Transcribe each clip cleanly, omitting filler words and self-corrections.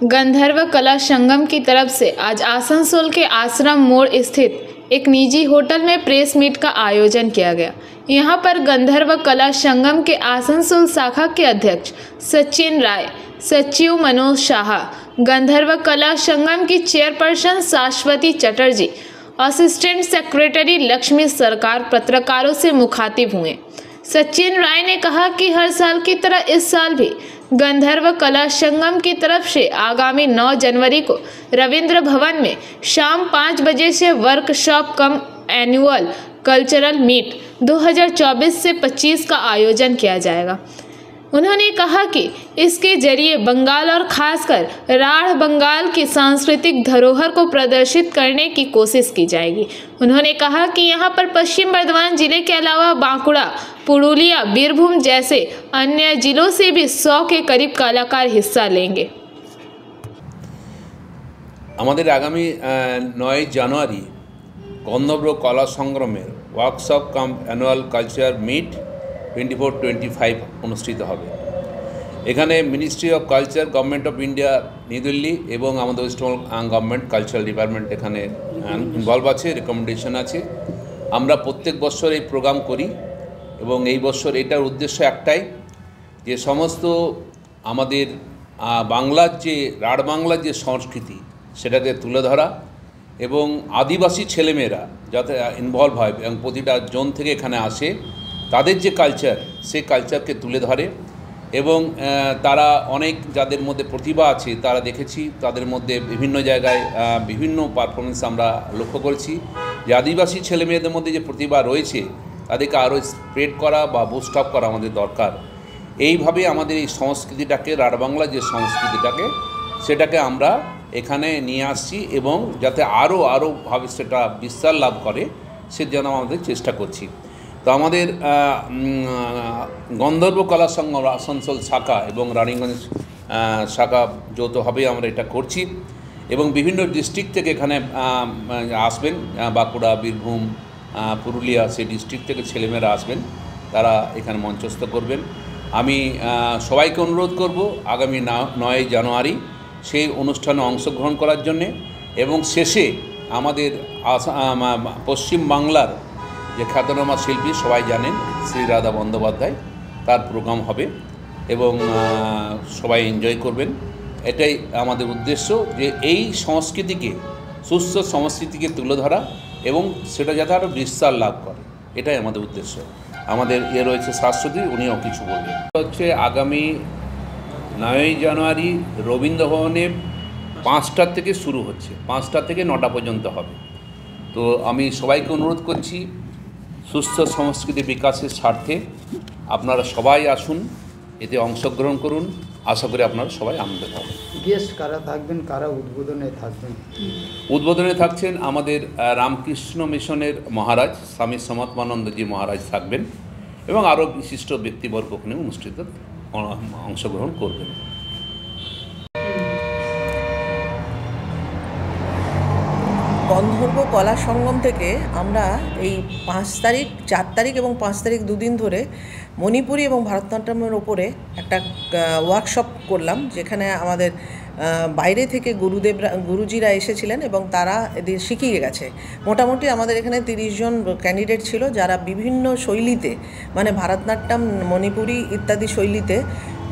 गंधर्व कला संगम की तरफ से आज आसनसोल के आश्रम मोड़ स्थित एक निजी होटल में प्रेस मीट का आयोजन किया गया। यहां पर गंधर्व कला संगम के आसनसोल शाखा के अध्यक्ष सचिन राय, सचिव मनोज शाह, गंधर्व कला संगम की चेयरपर्सन शाश्वती चटर्जी, असिस्टेंट सेक्रेटरी लक्ष्मी सरकार पत्रकारों से मुखातिब हुए। सचिन राय ने कहा कि हर साल की तरह इस साल भी गंधर्व कला संगम की तरफ से आगामी 9 जनवरी को रविंद्र भवन में शाम 5 बजे से वर्कशॉप कम एनुअल कल्चरल मीट 2024 से 25 का आयोजन किया जाएगा। उन्होंने कहा कि इसके जरिए बंगाल और खासकर राढ़ बंगाल की सांस्कृतिक धरोहर को प्रदर्शित करने की कोशिश की जाएगी। उन्होंने कहा कि यहां पर पश्चिम बर्धमान जिले के अलावा बांकुड़ा, पुरुलिया, बीरभूम जैसे अन्य जिलों से भी 100 के करीब कलाकार हिस्सा लेंगे। আমাদের আগামী 9 জানুয়ারি গন্ধর্ব কলা সংগ্রামের ওয়ার্কশপ কাম অ্যানুয়াল কালচার মিট 24-25 অনুষ্ঠিত হবে। এখানে ministry of culture, government of India new Delhi এবং আমাদের West Bengal government cultural department এখানে ইনভলভ আছে, রেকমেন্ডেশন আছে। আমরা প্রত্যেক বছর এই প্রোগ্রাম করি এবং এই বছর এটার উদ্দেশ্য একটাই যে সমস্ত আমাদের বাংলার যে রাঢ় বাংলার যে সংস্কৃতি সেটাকে তুলে ধরা এবং আদিবাসী ছেলেমেয়েরা যাতে ইনভলভ হয় এবং প্রতিটা জোন থেকে এখানে আসে, তাদের যে কালচার সেই কালচারকে তুলে ধরে এবং তারা অনেক যাদের মধ্যে প্রতিভা আছে তারা দেখেছি তাদের মধ্যে বিভিন্ন জায়গায় বিভিন্ন পারফরমেন্স আমরা লক্ষ্য করেছি যে আদিবাসী ছেলেমেয়েদের মধ্যে যে প্রতিভা রয়েছে তাদেরকে আরও স্প্রেড করা বা বুস্ট আপ করা আমাদের দরকার। এইভাবে আমাদের এই সংস্কৃতিটাকে, রাঢ় বাংলা যে সংস্কৃতিটাকে সেটাকে আমরা এখানে নিয়ে আসছি এবং যাতে আরোভাবে সেটা বিস্তার লাভ করে সেজন্য আমাদের চেষ্টা করছি। তো আমাদের গন্ধর্ব কলা সংগম আসানসোল শাখা এবং রানীগঞ্জ শাখা যৌথভাবে আমরা এটা করছি এবং বিভিন্ন ডিস্ট্রিক্ট থেকে এখানে আসবেন, বাঁকুড়া, বীরভূম, পুরুলিয়া সেই ডিস্ট্রিক্ট থেকে ছেলেমেয়েরা আসবেন, তারা এখানে মঞ্চস্থ করবেন। আমি সবাইকে অনুরোধ করব আগামী 9 জানুয়ারি সেই অনুষ্ঠানে অংশগ্রহণ করার জন্যে এবং শেষে আমাদের পশ্চিম বাংলার যে খ্যাতনামা শিল্পী সবাই জানেন শ্রী রাধা বন্দ্যোপাধ্যায়, তার প্রোগ্রাম হবে এবং সবাই এনজয় করবেন। এটাই আমাদের উদ্দেশ্য যে এই সংস্কৃতিকে, সুস্থ সংস্কৃতিকে তুলে ধরা এবং সেটা যাতে আরও বিস্তার লাভ করে, এটাই আমাদের উদ্দেশ্য। আমাদের রয়েছে শাশ্বতী, উনিও কিছু বলবেন। হচ্ছে আগামী 9 জানুয়ারি রবীন্দ্র ভবনে 5টা থেকে শুরু হচ্ছে, 5টা থেকে 9টা পর্যন্ত হবে। তো আমি সবাইকে অনুরোধ করছি সুস্থ সংস্কৃতি বিকাশের স্বার্থে আপনারা সবাই আসুন, এতে অংশগ্রহণ করুন। আশা করি আপনারা সবাই আনন্দ পাবেন। গেস্ট কারা থাকবেন, কারা উদ্বোধনে থাকবেন? উদ্বোধনে থাকছেন আমাদের রামকৃষ্ণ মিশনের মহারাজ স্বামী সমত্মানন্দজি মহারাজ থাকবেন এবং আরও বিশিষ্ট ব্যক্তিবর্গ ওখানে অনুষ্ঠিত অংশগ্রহণ করবেন। গন্ধর্ব কলা সঙ্গম থেকে আমরা এই 5 তারিখ, 4 তারিখ এবং 5 তারিখ দুদিন ধরে মণিপুরি এবং ভারতনাট্যমের ওপরে একটা ওয়ার্কশপ করলাম, যেখানে আমাদের বাইরে থেকে গুরুজিরা এসেছিলেন এবং তারা এদের শিখিয়ে গেছে। মোটামুটি আমাদের এখানে 30 জন ক্যান্ডিডেট ছিল যারা বিভিন্ন শৈলীতে, মানে ভারতনাট্যম, মণিপুরি ইত্যাদি শৈলীতে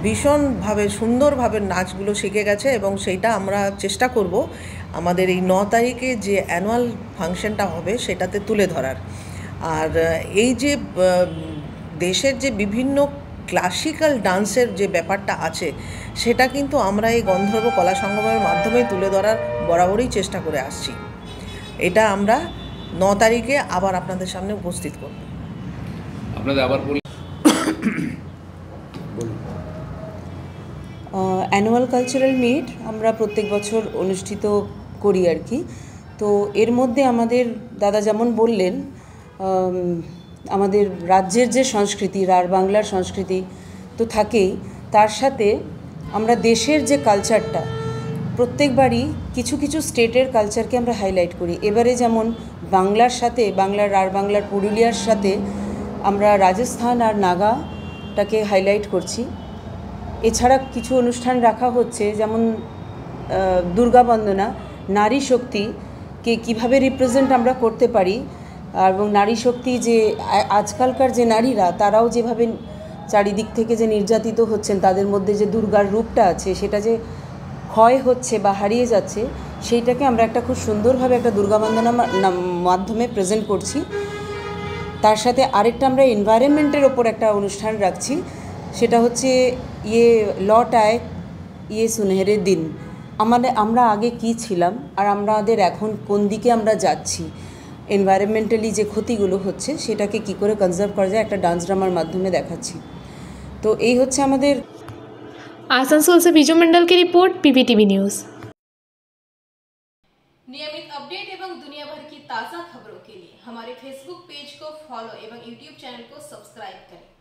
ভীষণভাবে সুন্দরভাবে নাচগুলো শিখে গেছে এবং সেইটা আমরা চেষ্টা করব আমাদের এই 9 তারিখে যে অ্যানুয়াল ফাংশনটা হবে সেটাতে তুলে ধরার। আর এই যে দেশের যে বিভিন্ন ক্লাসিক্যাল ডান্সের যে ব্যাপারটা আছে সেটা কিন্তু আমরা এই গন্ধর্ব কলা সংগমের মাধ্যমে তুলে ধরার বরাবরই চেষ্টা করে আসছি। এটা আমরা 9 তারিখে আবার আপনাদের সামনে উপস্থিত করব। আপনাদের আবার বলি, অ্যানুয়াল কালচারাল মিট আমরা প্রত্যেক বছর অনুষ্ঠিত করি আর কি। তো এর মধ্যে আমাদের দাদা যেমন বললেন, আমাদের রাজ্যের যে সংস্কৃতি, রাঢ় বাংলার সংস্কৃতি তো থাকেই, তার সাথে আমরা দেশের যে কালচারটা প্রত্যেকবারই কিছু কিছু স্টেটের কালচারকে আমরা হাইলাইট করি। এবারে যেমন বাংলার সাথে, বাংলার রাঢ় বাংলার পুরুলিয়ার সাথে আমরা রাজস্থান আর নাগাটাকে হাইলাইট করছি। এছাড়া কিছু অনুষ্ঠান রাখা হচ্ছে, যেমন দুর্গা বন্দনা নারী শক্তিকে কিভাবে রিপ্রেজেন্ট আমরা করতে পারি, এবং নারী শক্তি যে আজকালকার যে নারীরা তারাও যেভাবে চারিদিক থেকে যে নির্যাতিত হচ্ছেন, তাদের মধ্যে যে দুর্গার রূপটা আছে সেটা যে ক্ষয় হচ্ছে বা হারিয়ে যাচ্ছে, সেইটাকে আমরা একটা খুব সুন্দরভাবে একটা দুর্গা বন্দনা মাধ্যমে প্রেজেন্ট করছি। তার সাথে আরেকটা আমরা এনভায়রনমেন্টের ওপর একটা অনুষ্ঠান রাখছি, সেটা হচ্ছে ইয়ে লট আয় ইয়ে সুনহেরে দিন। আমরা আগে কি ছিলাম আর আমাদের এখন কোন দিকে আমরা যাচ্ছি, এনভায়রনমেন্টালি যে ক্ষতিগুলো হচ্ছে সেটাকে কি করে কনজার্ভ করা যায় একটা ডান্স ড্রামার মাধ্যমে দেখাচ্ছি। তো এই হচ্ছে আমাদের। आसनसोल से बीजू मंडल की रिपोर्ट, पीपीटीवी न्यूज़। नियमित अपडेट एवं दुनिया भर की ताज़ा खबरों के लिए हमारे फेसबुक पेज को फॉलो एवं यूट्यूब चैनल को सब्सक्राइब करें।